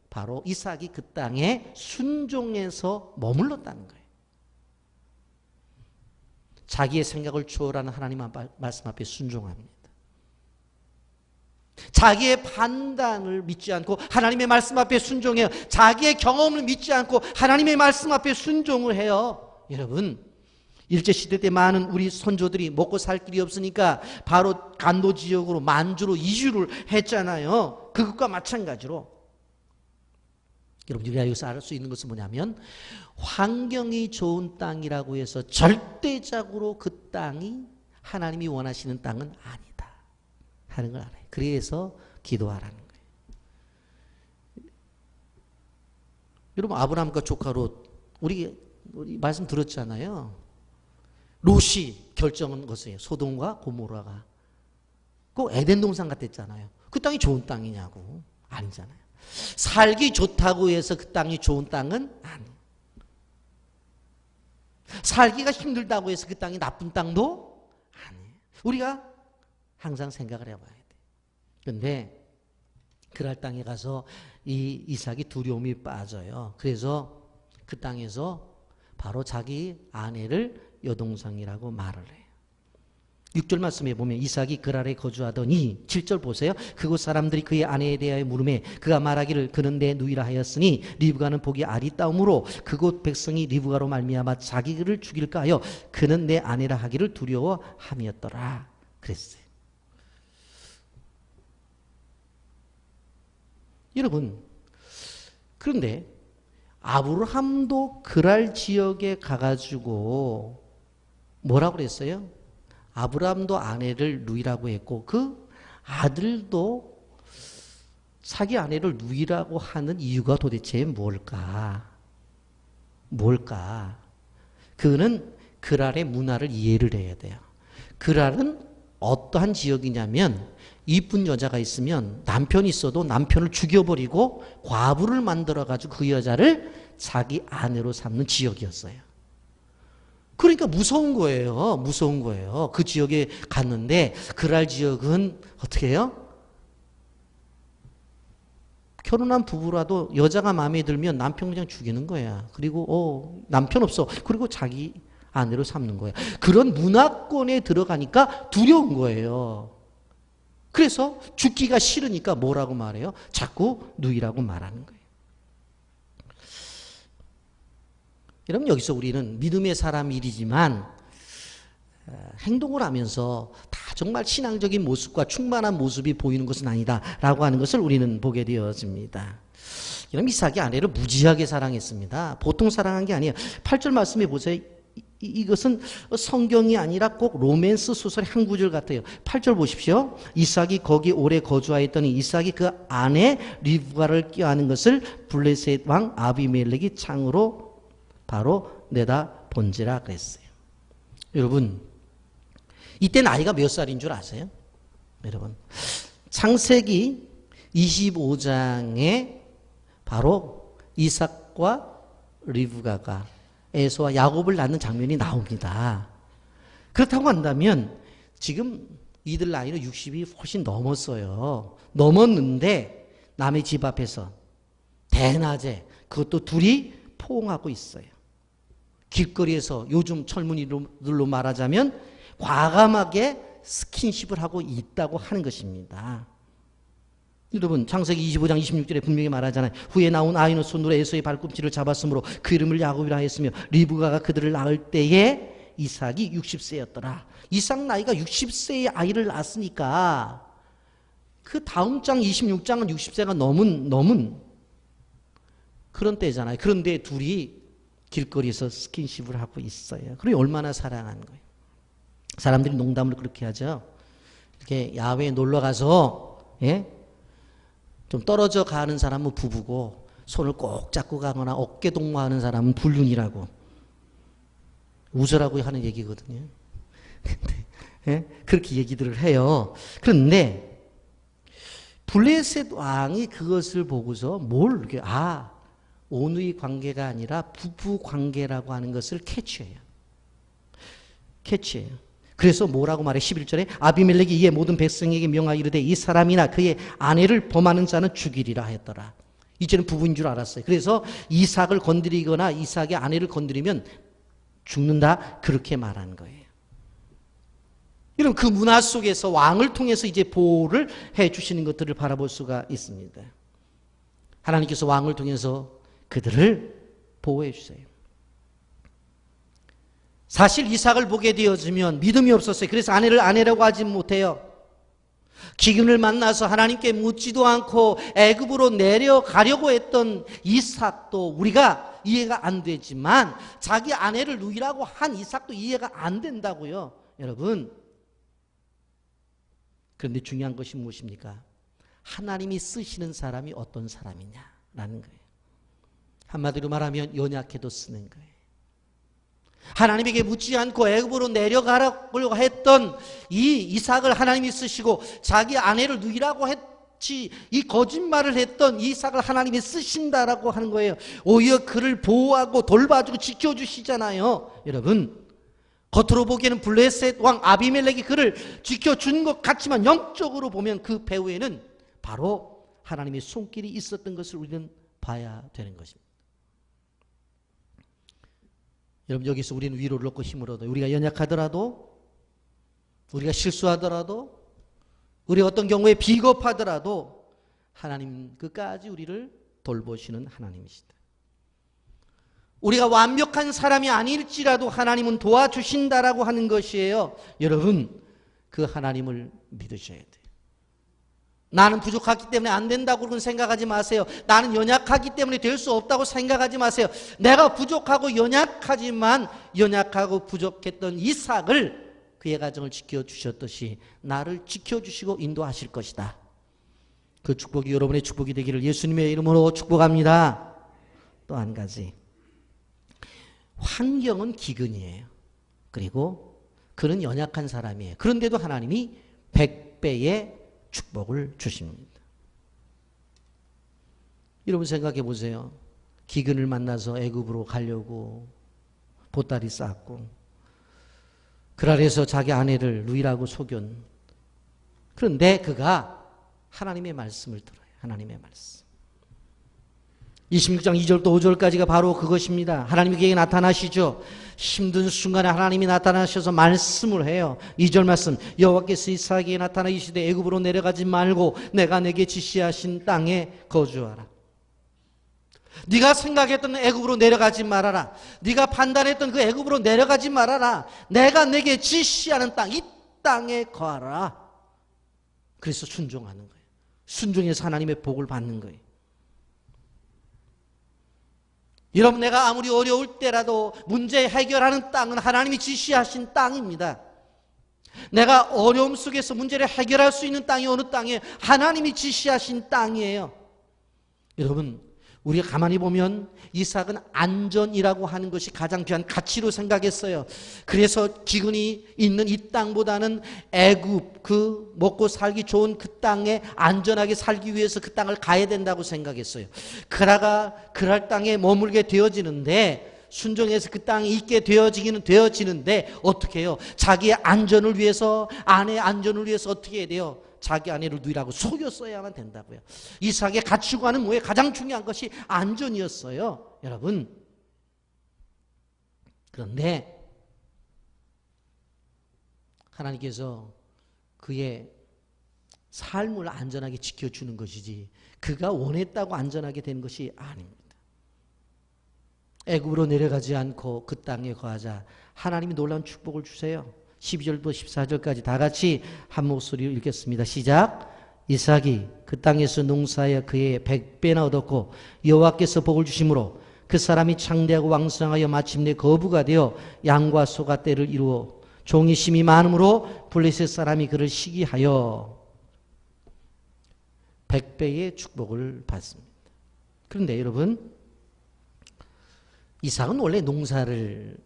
바로 이삭이 그 땅에 순종해서 머물렀다는 거예요. 자기의 생각을 초월하는 하나님 말씀 앞에 순종합니다. 자기의 판단을 믿지 않고 하나님의 말씀 앞에 순종해요. 자기의 경험을 믿지 않고 하나님의 말씀 앞에 순종을 해요. 여러분, 일제시대 때 많은 우리 선조들이 먹고 살 길이 없으니까 바로 간도 지역으로 만주로 이주를 했잖아요. 그것과 마찬가지로 여러분, 우리가 여기서 알 수 있는 것은 뭐냐면 환경이 좋은 땅이라고 해서 절대적으로 그 땅이 하나님이 원하시는 땅은 아니다 하는 걸 알아요. 그래서 기도하라는 거예요. 여러분, 아브라함과 조카 롯, 우리 말씀 들었잖아요. 롯이 결정한 것이에요. 소돔과 고모라가 꼭 에덴 동산 같았잖아요. 그 땅이 좋은 땅이냐고. 아니잖아요. 살기 좋다고 해서 그 땅이 좋은 땅은 아니에요. 살기가 힘들다고 해서 그 땅이 나쁜 땅도 아니에요. 우리가 항상 생각을 해봐야 돼요. 그런데 그랄 땅에 가서 이 이삭이 두려움이 빠져요. 그래서 그 땅에서 바로 자기 아내를 여동생이라고 말을 해요. 6절 말씀에 보면 이삭이 그랄에 거주하더니 7절 보세요. 그곳 사람들이 그의 아내에 대하여 물으매 그가 말하기를 그는 내 누이라 하였으니 리브가는 보기 아리따움으로 그곳 백성이 리브가로 말미암아 자기를 죽일까 하여 그는 내 아내라 하기를 두려워함이었더라 그랬어요. 여러분, 그런데 아브라함도 그랄 지역에 가가지고 뭐라고 그랬어요? 아브라함도 아내를 누이라고 했고 그 아들도 자기 아내를 누이라고 하는 이유가 도대체 뭘까? 그는 그랄의 문화를 이해를 해야 돼요. 그랄은 어떠한 지역이냐면 이쁜 여자가 있으면 남편이 있어도 남편을 죽여버리고 과부를 만들어가지고 그 여자를 자기 아내로 삼는 지역이었어요. 그러니까 무서운 거예요. 그 지역에 갔는데 그랄 지역은 어떻게 해요? 결혼한 부부라도 여자가 마음에 들면 남편 그냥 죽이는 거야. 그리고 남편 없어. 그리고 자기 아내로 삼는 거야. 그런 문화권에 들어가니까 두려운 거예요. 그래서 죽기가 싫으니까 뭐라고 말해요? 자꾸 누이라고 말하는 거예요. 여러분, 여기서 우리는 믿음의 사람이지만 행동을 하면서 다 정말 신앙적인 모습과 충만한 모습이 보이는 것은 아니다라고 하는 것을 우리는 보게 되어집니다. 여러분, 이삭이 아내를 무지하게 사랑했습니다. 보통 사랑한 게 아니에요. 8절 말씀해 보세요. 이것은 성경이 아니라 꼭 로맨스 소설의 한 구절 같아요. 8절 보십시오. 이삭이 거기 오래 거주하였더니 이삭이 그 아내 리브가를 껴안은 것을 블레셋 왕 아비멜렉이 창으로 바로 내다 본지라 그랬어요. 여러분, 이때 나이가 몇 살인 줄 아세요? 여러분, 창세기 25장에 바로 이삭과 리브가가 에서와 야곱을 낳는 장면이 나옵니다. 그렇다고 한다면 지금 이들 나이는 60이 훨씬 넘었어요. 넘었는데 남의 집 앞에서 대낮에 그것도 둘이 포옹하고 있어요. 길거리에서 요즘 젊은이들로 말하자면 과감하게 스킨십을 하고 있다고 하는 것입니다. 여러분, 창세기 25장 26절에 분명히 말하잖아요. 후에 나온 아이는 손으로 에서의 발꿈치를 잡았으므로 그 이름을 야곱이라 하였으며 리브가가 그들을 낳을 때에 이삭이 60세였더라. 이삭 나이가 60세의 아이를 낳았으니까 그 다음 장 26장은 60세가 넘은 그런 때잖아요. 그런데 둘이 길거리에서 스킨십을 하고 있어요. 그리고 얼마나 사랑하는 거예요. 사람들이 농담을 그렇게 하죠. 이렇게 야외에 놀러 가서 좀 떨어져 가는 사람은 부부고 손을 꼭 잡고 가거나 어깨 동무하는 사람은 불륜이라고 웃으라고 하는 얘기거든요. 그렇게 얘기들을 해요. 그런데 블레셋 왕이 그것을 보고서 뭘 이렇게 온누이 관계가 아니라 부부 관계라고 하는 것을 캐치해요. 그래서 뭐라고 말해? 11절에 아비멜렉이 이에 모든 백성에게 명하여 이르되 이 사람이나 그의 아내를 범하는 자는 죽이리라 하였더라. 이제는 부부인 줄 알았어요. 그래서 이삭을 건드리거나 이삭의 아내를 건드리면 죽는다, 그렇게 말하는 거예요. 여러분, 그 문화 속에서 왕을 통해서 이제 보호를 해 주시는 것들을 바라볼 수가 있습니다. 하나님께서 왕을 통해서 그들을 보호해 주세요. 사실 이삭을 보게 되어지면 믿음이 없었어요. 그래서 아내를 아내라고 하지 못해요. 기근을 만나서 하나님께 묻지도 않고 애굽으로 내려가려고 했던 이삭도 우리가 이해가 안 되지만 자기 아내를 누이라고 한 이삭도 이해가 안 된다고요. 여러분, 그런데 중요한 것이 무엇입니까? 하나님이 쓰시는 사람이 어떤 사람이냐라는 거예요. 한마디로 말하면 연약해도 쓰는 거예요. 하나님에게 묻지 않고 애굽으로 내려가라고 했던 이 이삭을 하나님이 쓰시고 자기 아내를 누이라고 했지 이 거짓말을 했던 이삭을 하나님이 쓰신다라고 하는 거예요. 오히려 그를 보호하고 돌봐주고 지켜주시잖아요. 여러분, 겉으로 보기에는 블레셋 왕 아비멜렉이 그를 지켜준 것 같지만 영적으로 보면 그 배후에는 바로 하나님의 손길이 있었던 것을 우리는 봐야 되는 것입니다. 여러분, 여기서 우리는 위로를 얻고 힘을 얻어요. 우리가 연약하더라도, 우리가 실수하더라도, 우리 어떤 경우에 비겁하더라도 하나님 끝까지 우리를 돌보시는 하나님이시다. 우리가 완벽한 사람이 아닐지라도 하나님은 도와주신다라고 하는 것이에요. 여러분, 그 하나님을 믿으셔야 돼요. 나는 부족하기 때문에 안 된다고 생각하지 마세요. 나는 연약하기 때문에 될 수 없다고 생각하지 마세요. 내가 부족하고 연약하지만 연약하고 부족했던 이삭을 그의 가정을 지켜주셨듯이 나를 지켜주시고 인도하실 것이다. 그 축복이 여러분의 축복이 되기를 예수님의 이름으로 축복합니다. 또 한 가지, 환경은 기근이에요. 그리고 그는 연약한 사람이에요. 그런데도 하나님이 100배의 축복을 주십니다. 여러분 생각해 보세요. 기근을 만나서 애굽으로 가려고 보따리 쌓고 그 아래에서 자기 아내를 누이라고 속연. 그런데 그가 하나님의 말씀을 들어요. 하나님의 말씀. 26장 2절부터 5절까지가 바로 그것입니다. 하나님이 그에게 나타나시죠. 힘든 순간에 하나님이 나타나셔서 말씀을 해요. 2절 말씀, 여호와께서 이삭에게 나타나 이르시되 애굽으로 내려가지 말고 내가 내게 지시하신 땅에 거주하라. 네가 생각했던 애굽으로 내려가지 말아라. 네가 판단했던 그 애굽으로 내려가지 말아라. 내가 내게 지시하는 땅, 이 땅에 거하라. 그래서 순종하는 거예요. 순종해서 하나님의 복을 받는 거예요. 여러분, 내가 아무리 어려울 때라도 문제 해결하는 땅은 하나님이 지시하신 땅입니다. 내가 어려움 속에서 문제를 해결할 수 있는 땅이 어느 땅이에요? 하나님이 지시하신 땅이에요. 여러분, 우리가 가만히 보면 이삭은 안전이라고 하는 것이 가장 귀한 가치로 생각했어요. 그래서 기근이 있는 이 땅보다는 애굽, 그 먹고 살기 좋은 그 땅에 안전하게 살기 위해서 그 땅을 가야 된다고 생각했어요. 그러다가 그랄 땅에 머물게 되어지는데, 순종해서 그 땅에 있게 되어지는데 어떻게 해요? 자기의 안전을 위해서, 아내의 안전을 위해서 어떻게 해야 돼요? 자기 아내를 누이라고 속였어야만 된다고요. 이삭의 가치관은 뭐예요? 가장 중요한 것이 안전이었어요. 여러분, 그런데 하나님께서 그의 삶을 안전하게 지켜주는 것이지 그가 원했다고 안전하게 되는 것이 아닙니다. 애굽으로 내려가지 않고 그 땅에 거하자. 하나님이 놀라운 축복을 주세요. 12절부터 14절까지 다 같이 한 목소리로 읽겠습니다. 시작. 이삭이 그 땅에서 농사하여 그의 100배나 얻었고 여호와께서 복을 주심으로 그 사람이 창대하고 왕성하여 마침내 거부가 되어 양과 소가 떼를 이루어 종이 심이 많음으로 블레셋 사람이 그를 시기하여 100배의 축복을 받습니다. 그런데 여러분, 이삭은 원래 농사를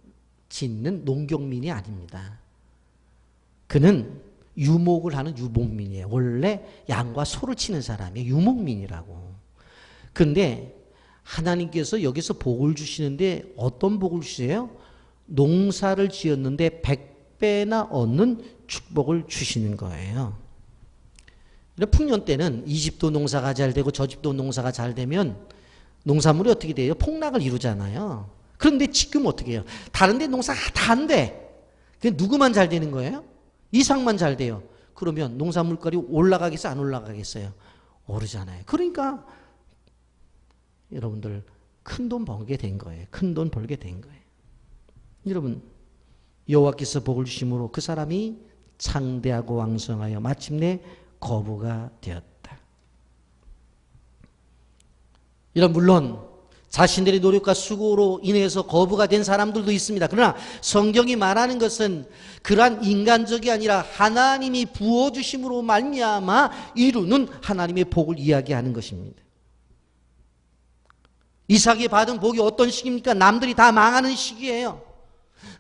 짓는 농경민이 아닙니다. 그는 유목을 하는 유목민이에요. 원래 양과 소를 치는 사람이에요. 유목민이라고. 그런데 하나님께서 여기서 복을 주시는데 어떤 복을 주세요? 농사를 지었는데 100배나 얻는 축복을 주시는 거예요. 풍년 때는 이 집도 농사가 잘 되고 저 집도 농사가 잘 되면 농산물이 어떻게 돼요? 폭락을 이루잖아요. 그런데 지금 어떻게 해요? 다른 데 농사가 다 안 돼. 누구만 잘 되는 거예요? 이삭만 잘 돼요. 그러면 농산물가리 올라가겠어요? 안 올라가겠어요? 오르잖아요. 그러니까 여러분들 큰 돈 벌게 된 거예요. 큰 돈 벌게 된 거예요. 여러분, 여호와께서 복을 주심으로 그 사람이 창대하고 왕성하여 마침내 거부가 되었다. 이런 물론 자신들의 노력과 수고로 인해서 거부가 된 사람들도 있습니다. 그러나 성경이 말하는 것은 그러한 인간적이 아니라 하나님이 부어주심으로 말미암아 이루는 하나님의 복을 이야기하는 것입니다. 이삭이 받은 복이 어떤 시기입니까? 남들이 다 망하는 시기예요.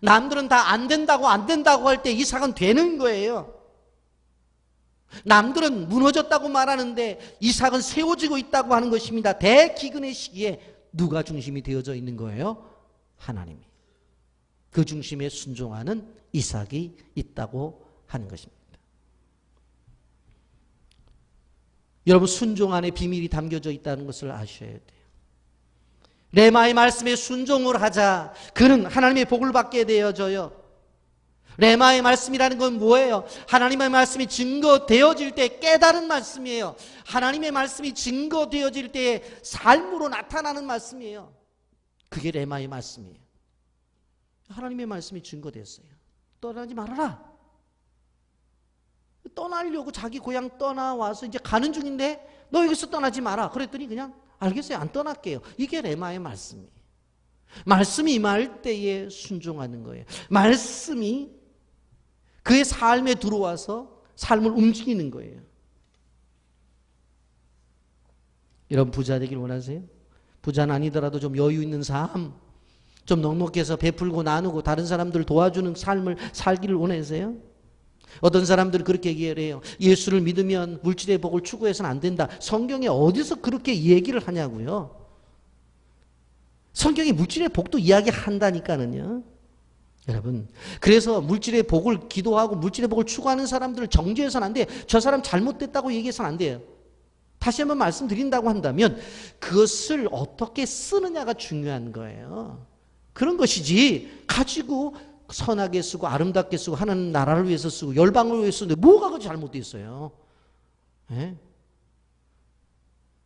남들은 다 안 된다고 할 때 이삭은 되는 거예요. 남들은 무너졌다고 말하는데 이삭은 세워지고 있다고 하는 것입니다. 대기근의 시기에 누가 중심이 되어져 있는 거예요? 하나님이. 그 중심에 순종하는 이삭이 있다고 하는 것입니다. 여러분, 순종 안에 비밀이 담겨져 있다는 것을 아셔야 돼요. 레마의 말씀에 순종을 하자. 그는 하나님의 복을 받게 되어져요. 레마의 말씀이라는 건 뭐예요? 하나님의 말씀이 증거되어질 때 깨달은 말씀이에요. 하나님의 말씀이 증거되어질 때에 삶으로 나타나는 말씀이에요. 그게 레마의 말씀이에요. 하나님의 말씀이 증거됐어요. 떠나지 말아라. 떠나려고 자기 고향 떠나와서 이제 가는 중인데 너 여기서 떠나지 마라. 그랬더니 그냥 알겠어요. 안 떠날게요. 이게 레마의 말씀이에요. 말씀이 임할 때에 순종하는 거예요. 말씀이 그의 삶에 들어와서 삶을 움직이는 거예요. 여러분, 부자 되길 원하세요? 부자는 아니더라도 좀 여유 있는 삶, 좀 넉넉해서 베풀고 나누고 다른 사람들을 도와주는 삶을 살기를 원하세요? 어떤 사람들은 그렇게 얘기를 해요. 예수를 믿으면 물질의 복을 추구해서는 안 된다. 성경에 어디서 그렇게 얘기를 하냐고요. 성경이 물질의 복도 이야기한다니까는요. 여러분, 그래서 물질의 복을 기도하고 물질의 복을 추구하는 사람들을 정죄해서는 안 돼요. 저 사람 잘못됐다고 얘기해서는 안 돼요. 다시 한번 말씀드린다고 한다면 그것을 어떻게 쓰느냐가 중요한 거예요. 그런 것이지 가지고 선하게 쓰고 아름답게 쓰고 하나님 나라를 위해서 쓰고 열방을 위해서 쓰는데 뭐가 그 잘못되어 있어요? 예?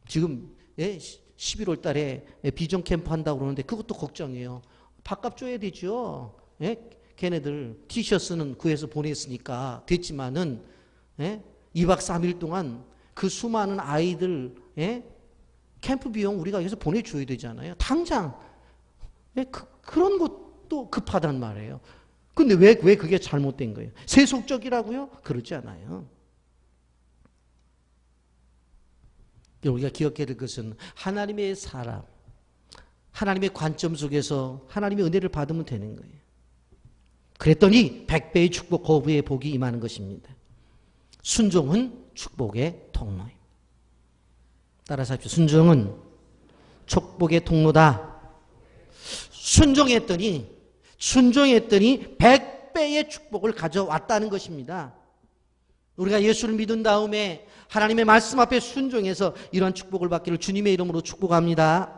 지금 11월 달에 비전 캠프 한다고 그러는데 그것도 걱정이에요. 밥값 줘야 되죠. 예? 걔네들 티셔츠는 구해서 보냈으니까 됐지만은 2박 3일 동안 그 수많은 아이들 캠프 비용 우리가 여기서 보내줘야 되잖아요. 당장 그런 것도 급하단 말이에요. 근데 왜 그게 잘못된 거예요? 세속적이라고요? 그러지 않아요. 우리가 기억해야 될 것은 하나님의 사람, 하나님의 관점 속에서 하나님의 은혜를 받으면 되는 거예요. 그랬더니 100배의 축복, 거부의 복이 임하는 것입니다. 순종은 축복의 통로입니다. 따라서 합시다. 순종은 축복의 통로다. 순종했더니 100배의 축복을 가져왔다는 것입니다. 우리가 예수를 믿은 다음에 하나님의 말씀 앞에 순종해서 이러한 축복을 받기를 주님의 이름으로 축복합니다.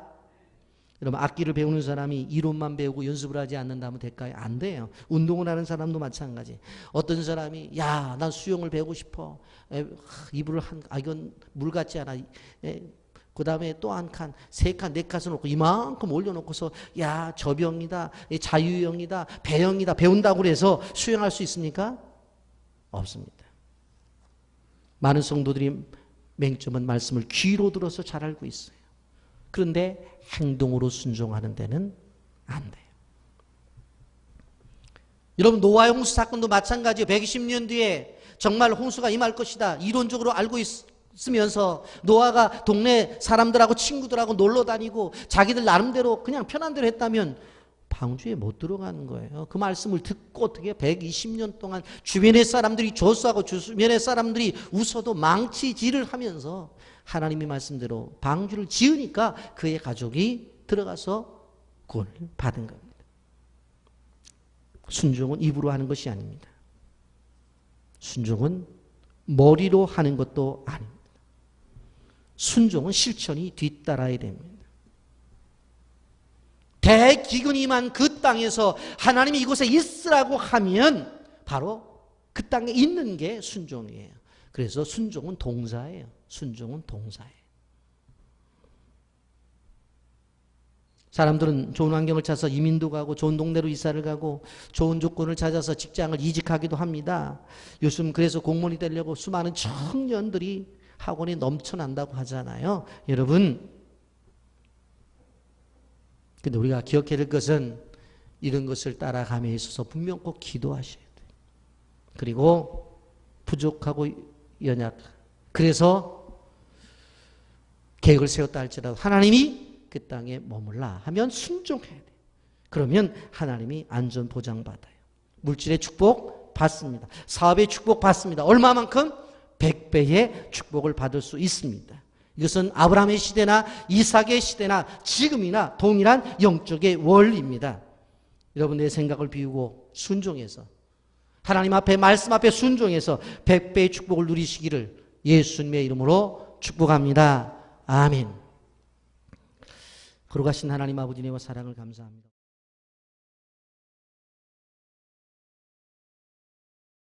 여러분, 악기를 배우는 사람이 이론만 배우고 연습을 하지 않는다면 될까요? 안 돼요. 운동을 하는 사람도 마찬가지. 어떤 사람이 난 수영을 배우고 싶어. 이불을 이건 물 같지 않아. 그 다음에 또 한 칸, 3칸, 4칸을 놓고 이만큼 올려놓고서 저병이다, 자유형이다, 배영이다 배운다고 해서 수영할 수 있습니까? 없습니다. 많은 성도들이 맹점은 말씀을 귀로 들어서 잘 알고 있어요. 그런데 행동으로 순종하는 데는 안 돼요. 여러분, 노아의 홍수 사건도 마찬가지예요. 120년 뒤에 정말 홍수가 임할 것이다. 이론적으로 알고 있으면서 노아가 동네 사람들하고 친구들하고 놀러 다니고 자기들 나름대로 그냥 편한 대로 했다면 방주에 못 들어가는 거예요. 그 말씀을 듣고 어떻게 120년 동안 주변의 사람들이 조수하고 주변의 사람들이 웃어도 망치질을 하면서 하나님의 말씀대로 방주를 지으니까 그의 가족이 들어가서 구원을 받은 겁니다. 순종은 입으로 하는 것이 아닙니다. 순종은 머리로 하는 것도 아닙니다. 순종은 실천이 뒤따라야 됩니다. 대기근이 임한 그 땅에서 하나님이 이곳에 있으라고 하면 바로 그 땅에 있는 게 순종이에요. 그래서 순종은 동사예요. 순종은 동사예요. 사람들은 좋은 환경을 찾아서 이민도 가고 좋은 동네로 이사를 가고 좋은 조건을 찾아서 직장을 이직하기도 합니다. 요즘 그래서 공무원이 되려고 수많은 청년들이 학원에 넘쳐난다고 하잖아요. 여러분, 근데 우리가 기억해야 될 것은 이런 것을 따라감에 있어서 분명 꼭 기도하셔야 돼요. 그리고 부족하고 연약, 그래서 계획을 세웠다 할지라도 하나님이 그 땅에 머물라 하면 순종해야 돼요. 그러면 하나님이 안전 보장받아요. 물질의 축복 받습니다. 사업의 축복 받습니다. 얼마만큼? 100배의 축복을 받을 수 있습니다. 이것은 아브라함의 시대나 이삭의 시대나 지금이나 동일한 영적의 원리입니다. 여러분 내 생각을 비우고 순종해서 하나님 앞에 말씀 앞에 순종해서 100배의 축복을 누리시기를 예수님의 이름으로 축복합니다. 아멘. 거룩하신 하나님 아버지 은혜와 사랑을 감사합니다.